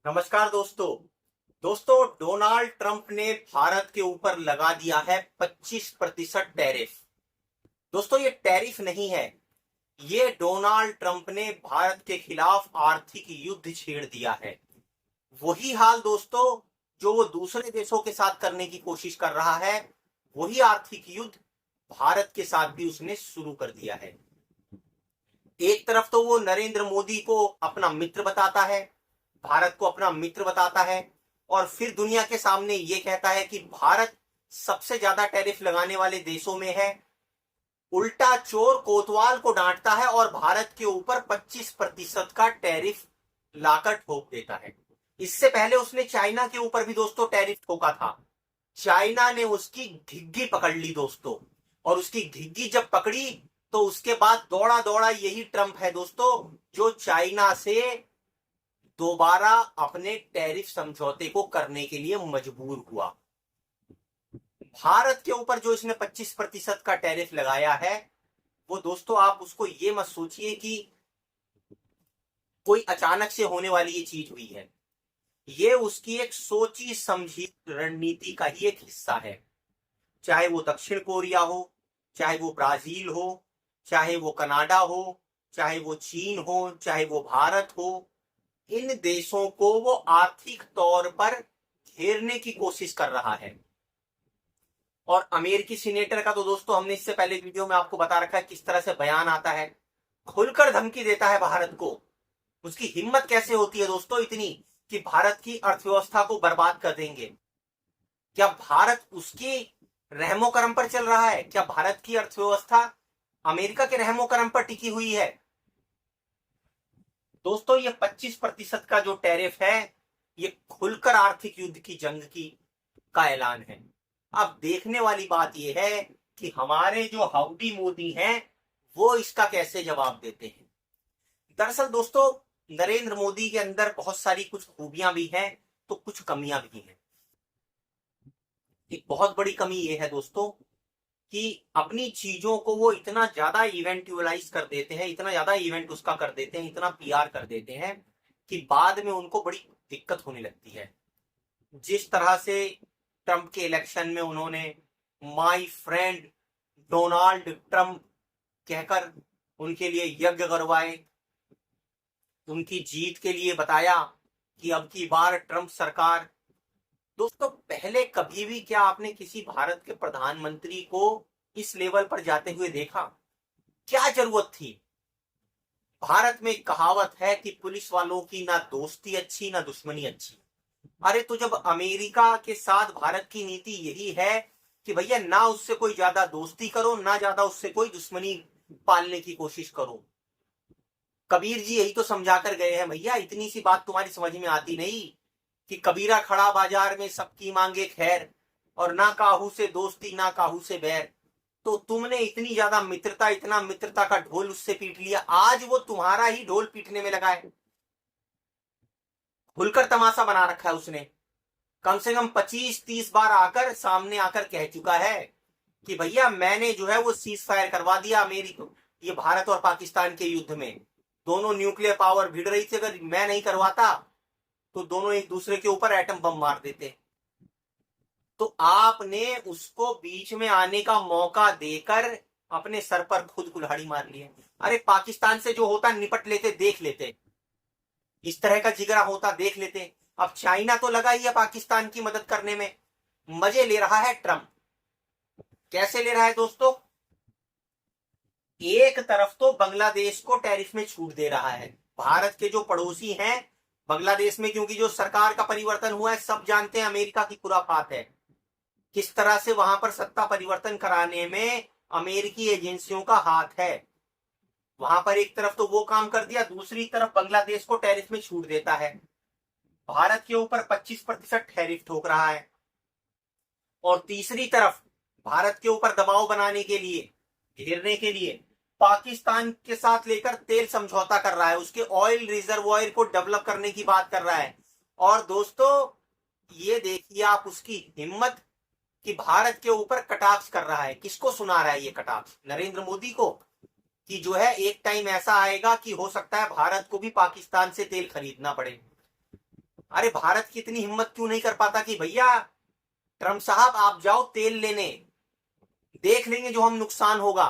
नमस्कार दोस्तों। दोस्तों, डोनाल्ड ट्रंप ने भारत के ऊपर लगा दिया है 25% टैरिफ। दोस्तों, ये टैरिफ नहीं है, ये डोनाल्ड ट्रंप ने भारत के खिलाफ आर्थिक युद्ध छेड़ दिया है। वही हाल दोस्तों जो वो दूसरे देशों के साथ करने की कोशिश कर रहा है, वही आर्थिक युद्ध भारत के साथ भी उसने शुरू कर दिया है। एक तरफ तो वो नरेंद्र मोदी को अपना मित्र बताता है, भारत को अपना मित्र बताता है, और फिर दुनिया के सामने ये कहता है कि भारत सबसे ज्यादा टैरिफ लगाने वाले देशों में है। उल्टा चोर कोतवाल को डांटता है और भारत के ऊपर 25% का टैरिफ लाकर ठोक देता है। इससे पहले उसने चाइना के ऊपर भी दोस्तों टैरिफ ठोका था। चाइना ने उसकी घिग्गी पकड़ ली दोस्तों, और उसकी घिग्गी जब पकड़ी तो उसके बाद दौड़ा दौड़ा यही ट्रंप है दोस्तों जो चाइना से दोबारा अपने टैरिफ समझौते को करने के लिए मजबूर हुआ। भारत के ऊपर जो इसने 25% का टैरिफ लगाया है, वो दोस्तों आप उसको ये मत सोचिए कि कोई अचानक से होने वाली ये चीज हुई है। ये उसकी एक सोची समझी रणनीति का ही एक हिस्सा है। चाहे वो दक्षिण कोरिया हो, चाहे वो ब्राजील हो, चाहे वो कनाडा हो, चाहे वो चीन हो, चाहे वो भारत हो, इन देशों को वो आर्थिक तौर पर घेरने की कोशिश कर रहा है। और अमेरिकी सीनेटर का तो दोस्तों हमने इससे पहले वीडियो में आपको बता रखा है किस तरह से बयान आता है, खुलकर धमकी देता है भारत को। उसकी हिम्मत कैसे होती है दोस्तों इतनी कि भारत की अर्थव्यवस्था को बर्बाद कर देंगे। क्या भारत उसकी रहमो करम पर चल रहा है? क्या भारत की अर्थव्यवस्था अमेरिका के रहमो करम पर टिकी हुई है? दोस्तों, ये 25% का जो टैरिफ है, ये खुलकर आर्थिक युद्ध की जंग की का ऐलान है। अब देखने वाली बात यह है कि हमारे जो हाउडी मोदी हैं वो इसका कैसे जवाब देते हैं। दरअसल दोस्तों, नरेंद्र मोदी के अंदर बहुत सारी कुछ खूबियां भी हैं तो कुछ कमियां भी हैं। एक बहुत बड़ी कमी यह है दोस्तों कि अपनी चीजों को वो इतना ज्यादा इवेंटुअलाइज कर देते हैं, इतना ज्यादा इवेंट उसका कर देते हैं, इतना पीआर कर देते हैं कि बाद में उनको बड़ी दिक्कत होने लगती है। जिस तरह से ट्रंप के इलेक्शन में उन्होंने माय फ्रेंड डोनाल्ड ट्रंप कहकर उनके लिए यज्ञ करवाए, उनकी जीत के लिए बताया कि अब की बार ट्रंप सरकार। दोस्तों, पहले कभी भी क्या आपने किसी भारत के प्रधानमंत्री को इस लेवल पर जाते हुए देखा? क्या जरूरत थी? भारत में एक कहावत है कि पुलिस वालों की ना दोस्ती अच्छी ना दुश्मनी अच्छी। अरे तो जब अमेरिका के साथ भारत की नीति यही है कि भैया ना उससे कोई ज्यादा दोस्ती करो, ना ज्यादा उससे कोई दुश्मनी पालने की कोशिश करो। कबीर जी यही तो समझा कर गए हैं, भैया इतनी सी बात तुम्हारी समझ में आती नहीं कि कबीरा खड़ा बाजार में सबकी मांगे खैर, और ना काहू से दोस्ती ना काहू से बैर। तो तुमने इतनी ज्यादा मित्रता, इतना मित्रता का ढोल उससे पीट लिया, आज वो तुम्हारा ही ढोल पीटने में लगा है। खुलकर तमाशा बना रखा है उसने। कम से कम 25-30 बार आकर सामने आकर कह चुका है कि भैया मैंने जो है वो सीज फायर करवा दिया अमेरिका, ये भारत और पाकिस्तान के युद्ध में दोनों न्यूक्लियर पावर भिड़ रही थी, अगर मैं नहीं करवाता तो दोनों एक दूसरे के ऊपर एटम बम मार देते। तो आपने उसको बीच में आने का मौका देकर अपने सर पर खुद कुल्हाड़ी मार ली है। अरे पाकिस्तान से जो होता निपट लेते, देख लेते, इस तरह का जिगरा होता देख लेते। अब चाइना तो लगा ही है पाकिस्तान की मदद करने में, मजे ले रहा है ट्रंप। कैसे ले रहा है दोस्तों? एक तरफ तो बांग्लादेश को टैरिफ में छूट दे रहा है। भारत के जो पड़ोसी हैं बांग्लादेश में, क्योंकि जो सरकार का परिवर्तन हुआ है सब जानते हैं अमेरिका की खुराफात है, किस तरह से वहां पर सत्ता परिवर्तन कराने में अमेरिकी एजेंसियों का हाथ है। वहां पर एक तरफ तो वो काम कर दिया, दूसरी तरफ बांग्लादेश को टैरिफ में छूट देता है। भारत के ऊपर 25% टैरिफ ठोक रहा है, और तीसरी तरफ भारत के ऊपर दबाव बनाने के लिए, घेरने के लिए पाकिस्तान के साथ लेकर तेल समझौता कर रहा है, उसके ऑयल रिजर्वॉयर को डेवलप करने की बात कर रहा है। और दोस्तों ये देखिए आप उसकी हिम्मत कि भारत के ऊपर कटाक्ष कर रहा है। किसको सुना रहा है ये कटाक्ष? नरेंद्र मोदी को, कि जो है एक टाइम ऐसा आएगा कि हो सकता है भारत को भी पाकिस्तान से तेल खरीदना पड़े। अरे भारत की इतनी हिम्मत क्यों नहीं कर पाता कि भैया ट्रम्प साहब आप जाओ तेल लेने, देख लेंगे जो हम नुकसान होगा,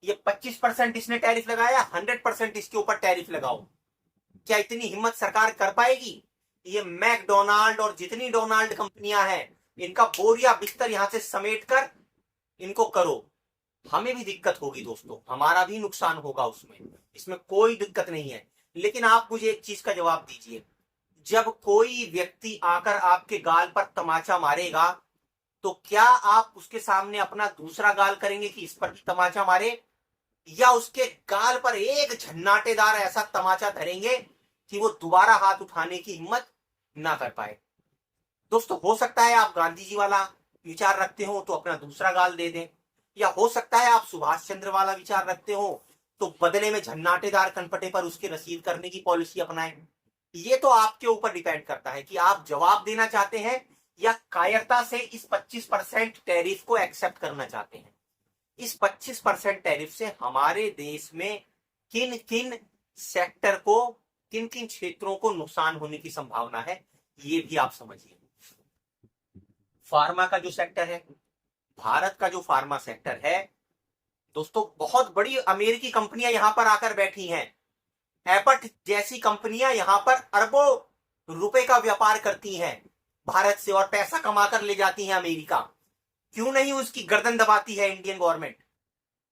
ये 25% इसने टैरिफ लगाया, 100% इसके ऊपर टैरिफ लगाओ। क्या इतनी हिम्मत सरकार कर पाएगी? ये मैकडोनाल्ड और जितनी डोनाल्ड कंपनियां हैं, इनका बोरिया बिस्तर यहां से समेट कर इनको करो। हमें भी दिक्कत होगी दोस्तों, हमारा भी नुकसान होगा उसमें, इसमें कोई दिक्कत नहीं है। लेकिन आप मुझे एक चीज का जवाब दीजिए, जब कोई व्यक्ति आकर आपके गाल पर तमाचा मारेगा तो क्या आप उसके सामने अपना दूसरा गाल करेंगे कि इस पर भी तमाचा मारे, या उसके गाल पर एक झन्नाटेदार ऐसा तमाचा धरेंगे कि वो दोबारा हाथ उठाने की हिम्मत ना कर पाए? दोस्तों, हो सकता है आप गांधी जी वाला विचार रखते हो तो अपना दूसरा गाल दे दें, या हो सकता है आप सुभाष चंद्र वाला विचार रखते हो तो बदले में झन्नाटेदार कनपटे पर उसकी रसीद करने की पॉलिसी अपनाएं। ये तो आपके ऊपर डिपेंड करता है कि आप जवाब देना चाहते हैं या कायरता से इस 25% टैरिफ को एक्सेप्ट करना चाहते हैं। इस 25% टैरिफ से हमारे देश में किन किन सेक्टर को, किन किन क्षेत्रों को नुकसान होने की संभावना है, ये भी आप समझिए। फार्मा का जो सेक्टर है, भारत का जो फार्मा सेक्टर है दोस्तों, बहुत बड़ी अमेरिकी कंपनियां यहां पर आकर बैठी हैं। एपट जैसी कंपनियां यहां पर अरबों रुपए का व्यापार करती हैं भारत से और पैसा कमाकर ले जाती हैं अमेरिका। क्यों नहीं उसकी गर्दन दबाती है इंडियन गवर्नमेंट?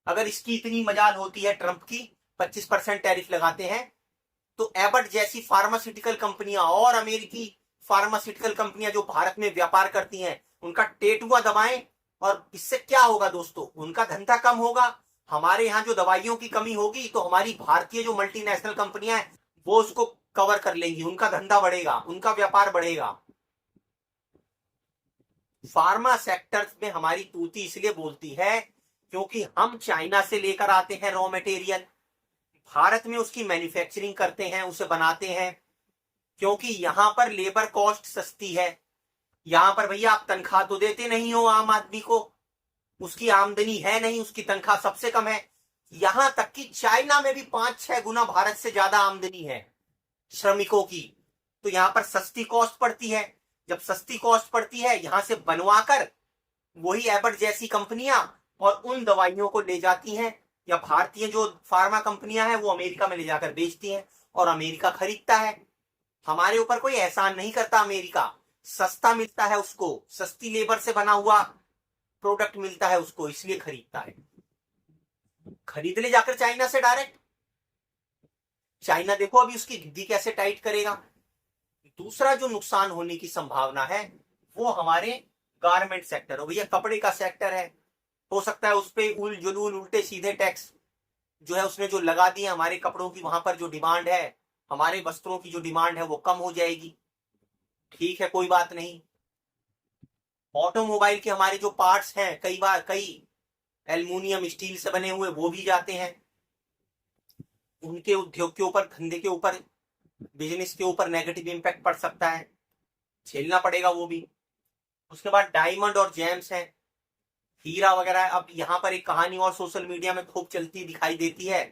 अगर इसकी इतनी मजाल होती है ट्रंप की 25% टैरिफ लगाते हैं, तो एबट जैसी फार्मास्यूटिकल कंपनियां और अमेरिकी फार्मास्यूटिकल कंपनियां जो भारत में व्यापार करती हैं, उनका टेटुआ दबाएं। और इससे क्या होगा दोस्तों? उनका धंधा कम होगा, हमारे यहां जो दवाइयों की कमी होगी तो हमारी भारतीय जो मल्टीनेशनल कंपनियां हैं वो उसको कवर कर लेंगी, उनका धंधा बढ़ेगा, उनका व्यापार बढ़ेगा। फार्मा सेक्टर में हमारी तूती इसलिए बोलती है क्योंकि हम चाइना से लेकर आते हैं रॉ मटेरियल, भारत में उसकी मैन्युफैक्चरिंग करते हैं, उसे बनाते हैं, क्योंकि यहां पर लेबर कॉस्ट सस्ती है। यहां पर भैया आप तनख्वाह तो देते नहीं हो आम आदमी को, उसकी आमदनी है नहीं, उसकी तनख्वाह सबसे कम है। यहां तक कि चाइना में भी 5-6 गुना भारत से ज्यादा आमदनी है श्रमिकों की। तो यहां पर सस्ती कॉस्ट पड़ती है। जब सस्ती कॉस्ट पड़ती है, यहां से बनवाकर वही एबट जैसी कंपनियां और उन दवाइयों को ले जाती हैं, या भारतीय जो फार्मा कंपनियां हैं वो अमेरिका में ले जाकर बेचती हैं और अमेरिका खरीदता है। हमारे ऊपर कोई एहसान नहीं करता अमेरिका, सस्ता मिलता है उसको, सस्ती लेबर से बना हुआ प्रोडक्ट मिलता है उसको, इसलिए खरीदता है। खरीद ले जाकर चाइना से डायरेक्ट। चाइना देखो अभी उसकी घिघी कैसे टाइट करेगा। दूसरा जो नुकसान होने की संभावना है वो हमारे गारमेंट सेक्टर हो, भैया कपड़े का सेक्टर है, हो सकता है उस पर उल जुलूल उल्टे सीधे टैक्स जो है उसने जो लगा दिए, हमारे कपड़ों की वहां पर जो डिमांड है, हमारे वस्त्रों की जो डिमांड है वो कम हो जाएगी। ठीक है, कोई बात नहीं। ऑटोमोबाइल के हमारे जो पार्ट्स हैं, कई बार कई एल्युमिनियम स्टील से बने हुए, वो भी जाते हैं। उनके उद्योग के ऊपर, धंधे के ऊपर, बिजनेस के ऊपर नेगेटिव इंपैक्ट पड़ सकता है, झेलना पड़ेगा वो भी। उसके बाद डायमंड और जेम्स हैं, हीरा वगैरह। अब यहाँ पर एक कहानी और सोशल मीडिया में खूब चलती दिखाई देती है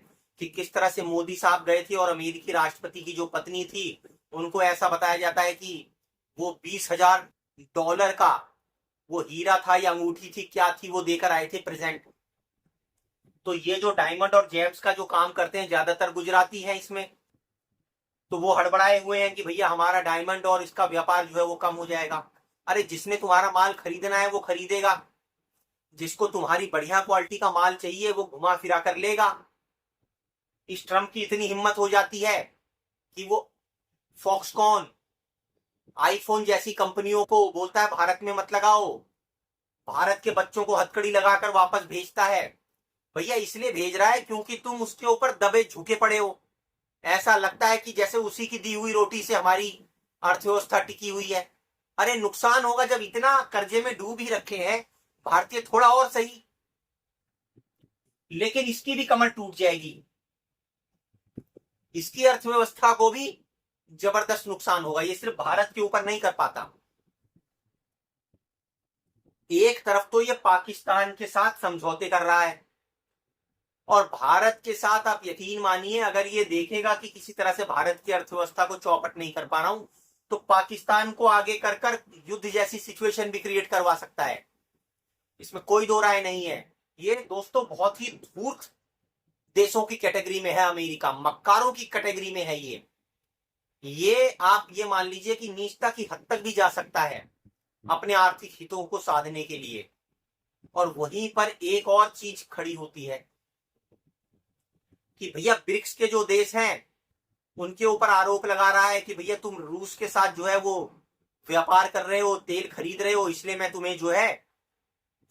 कि किस तरह से मोदी साहब गए थे और अमेरिकी राष्ट्रपति की जो पत्नी थी उनको ऐसा बताया जाता है कि वो $20,000 का वो हीरा था या अंगूठी थी, क्या थी, वो देकर आए थे प्रेजेंट। तो ये जो डायमंड और जेम्स का जो काम करते हैं ज्यादातर गुजराती हैं इसमें, तो वो हड़बड़ाए हुए हैं कि भैया हमारा डायमंड और इसका व्यापार जो है वो कम हो जाएगा। अरे जिसने तुम्हारा माल खरीदना है वो खरीदेगा, जिसको तुम्हारी बढ़िया क्वालिटी का माल चाहिए वो घुमा फिरा कर लेगा। इस ट्रम्प की इतनी हिम्मत हो जाती है कि वो फॉक्सकॉन, आईफोन जैसी कंपनियों को बोलता है भारत में मत लगाओ, भारत के बच्चों को हथकड़ी लगाकर वापस भेजता है। भैया इसलिए भेज रहा है क्योंकि तुम उसके ऊपर दबे झुके पड़े हो। ऐसा लगता है कि जैसे उसी की दी हुई रोटी से हमारी अर्थव्यवस्था टिकी हुई है। अरे नुकसान होगा, जब इतना कर्जे में डूब ही रखे हैं भारतीय, थोड़ा और सही, लेकिन इसकी भी कमर टूट जाएगी, इसकी अर्थव्यवस्था को भी जबरदस्त नुकसान होगा। ये सिर्फ भारत के ऊपर नहीं कर पाता। एक तरफ तो ये पाकिस्तान के साथ समझौते कर रहा है और भारत के साथ आप यकीन मानिए अगर ये देखेगा कि किसी तरह से भारत की अर्थव्यवस्था को चौपट नहीं कर पा रहा हूं, तो पाकिस्तान को आगे कर कर युद्ध जैसी सिचुएशन भी क्रिएट करवा सकता है, इसमें कोई दो राय नहीं है। ये दोस्तों बहुत ही धूर्त देशों की कैटेगरी में है अमेरिका, मक्कारों की कैटेगरी में है ये आप ये मान लीजिए कि नीचता की हद तक भी जा सकता है अपने आर्थिक हितों को साधने के लिए। और वहीं पर एक और चीज खड़ी होती है कि भैया ब्रिक्स के जो देश हैं उनके ऊपर आरोप लगा रहा है कि भैया तुम रूस के साथ जो है वो व्यापार कर रहे हो, तेल खरीद रहे हो, इसलिए मैं तुम्हें जो है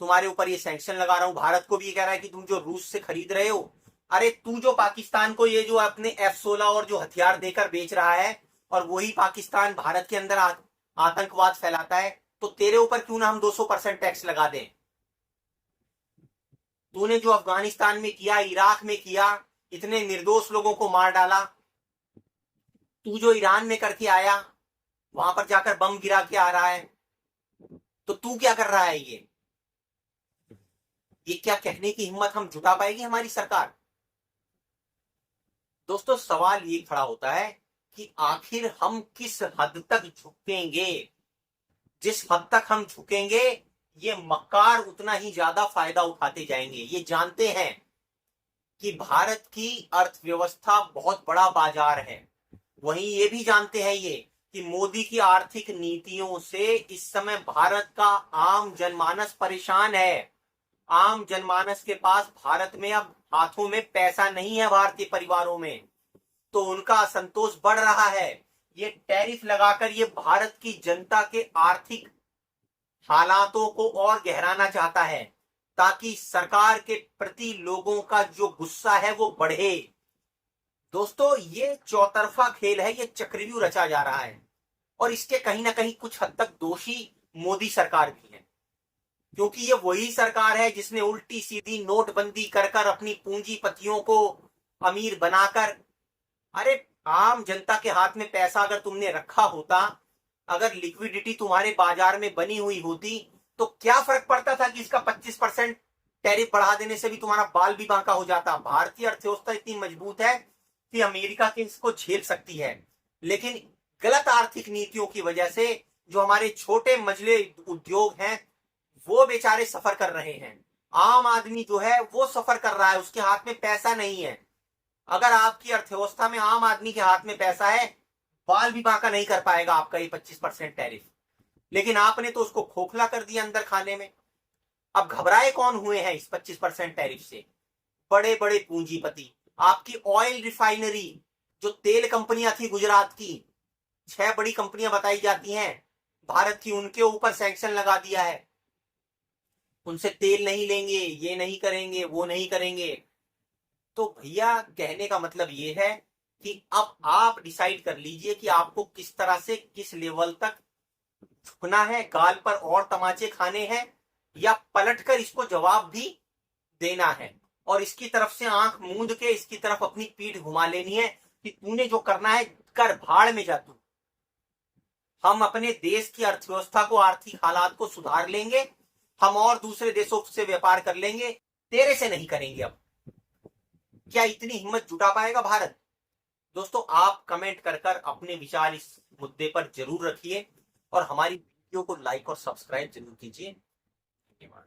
तुम्हारे ऊपर ये सैंक्शन लगा रहा हूं। भारत को भी कह रहा है कि तुम जो रूस से खरीद रहे हो, अरे तू जो पाकिस्तान को ये जो अपने F-16 और जो हथियार देकर बेच रहा है और वही पाकिस्तान भारत के अंदर आतंकवाद फैलाता है, तो तेरे ऊपर क्यों ना हम 200% टैक्स लगा दें। तूने जो अफगानिस्तान में किया, इराक में किया, इतने निर्दोष लोगों को मार डाला, तू जो ईरान में करके आया, वहां पर जाकर बम गिरा के आ रहा है, तो तू क्या कर रहा है। ये क्या कहने की हिम्मत हम जुटा पाएगी हमारी सरकार। दोस्तों सवाल ये खड़ा होता है कि आखिर हम किस हद तक झुकेंगे। जिस हद तक हम झुकेंगे ये मक्कार उतना ही ज्यादा फायदा उठाते जाएंगे। ये जानते हैं कि भारत की अर्थव्यवस्था बहुत बड़ा बाजार है, वहीं ये भी जानते हैं ये कि मोदी की आर्थिक नीतियों से इस समय भारत का आम जनमानस परेशान है। आम जनमानस के पास भारत में अब हाथों में पैसा नहीं है, भारतीय परिवारों में, तो उनका असंतोष बढ़ रहा है। ये टैरिफ लगाकर ये भारत की जनता के आर्थिक हालातों को और गहराना चाहता है ताकि सरकार के प्रति लोगों का जो गुस्सा है वो बढ़े। दोस्तों ये चौतरफा खेल है, ये चक्रव्यूह रचा जा रहा है और इसके कहीं ना कहीं कुछ हद तक दोषी मोदी सरकार भी है, क्योंकि ये वही सरकार है जिसने उल्टी सीधी नोटबंदी कर कर अपनी पूंजीपतियों को अमीर बनाकर, अरे आम जनता के हाथ में पैसा अगर तुमने रखा होता, अगर लिक्विडिटी तुम्हारे बाजार में बनी हुई होती, तो क्या फर्क पड़ता था कि इसका 25% टैरिफ बढ़ा देने से भी तुम्हारा बाल भी बांका हो जाता। भारतीय अर्थव्यवस्था इतनी मजबूत है कि अमेरिका के इसको झेल सकती है, लेकिन गलत आर्थिक नीतियों की वजह से जो हमारे छोटे मझले उद्योग हैं वो बेचारे सफर कर रहे हैं। आम आदमी जो है वो सफर कर रहा है, उसके हाथ में पैसा नहीं है। अगर आपकी अर्थव्यवस्था में आम आदमी के हाथ में पैसा है, बाल भी बांका नहीं कर पाएगा आपका ये 25% टैरिफ, लेकिन आपने तो उसको खोखला कर दिया अंदर खाने में। अब घबराए कौन हुए हैं इस 25% टैरिफ से? बड़े बड़े पूंजीपति। आपकी ऑयल रिफाइनरी जो तेल कंपनियां थी गुजरात की, 6 बड़ी कंपनियां बताई जाती हैं भारत की, उनके ऊपर सैंक्शन लगा दिया है, उनसे तेल नहीं लेंगे, ये नहीं करेंगे, वो नहीं करेंगे। तो भैया कहने का मतलब ये है कि अब आप डिसाइड कर लीजिए कि आपको किस तरह से किस लेवल तक झुकना है, गाल पर और तमाचे खाने हैं, या पलटकर इसको जवाब भी देना है और इसकी तरफ से आंख मूंद के इसकी तरफ अपनी पीठ घुमा लेनी है कि तूने जो करना है कर, भाड़ में जा तू। हम अपने देश की अर्थव्यवस्था को, आर्थिक हालात को सुधार लेंगे, हम और दूसरे देशों से व्यापार कर लेंगे, तेरे से नहीं करेंगे। अब क्या इतनी हिम्मत जुटा पाएगा भारत? दोस्तों आप कमेंट कर कर अपने विचार इस मुद्दे पर जरूर रखिए और हमारी वीडियो को लाइक और सब्सक्राइब जरूर कीजिए। धन्यवाद।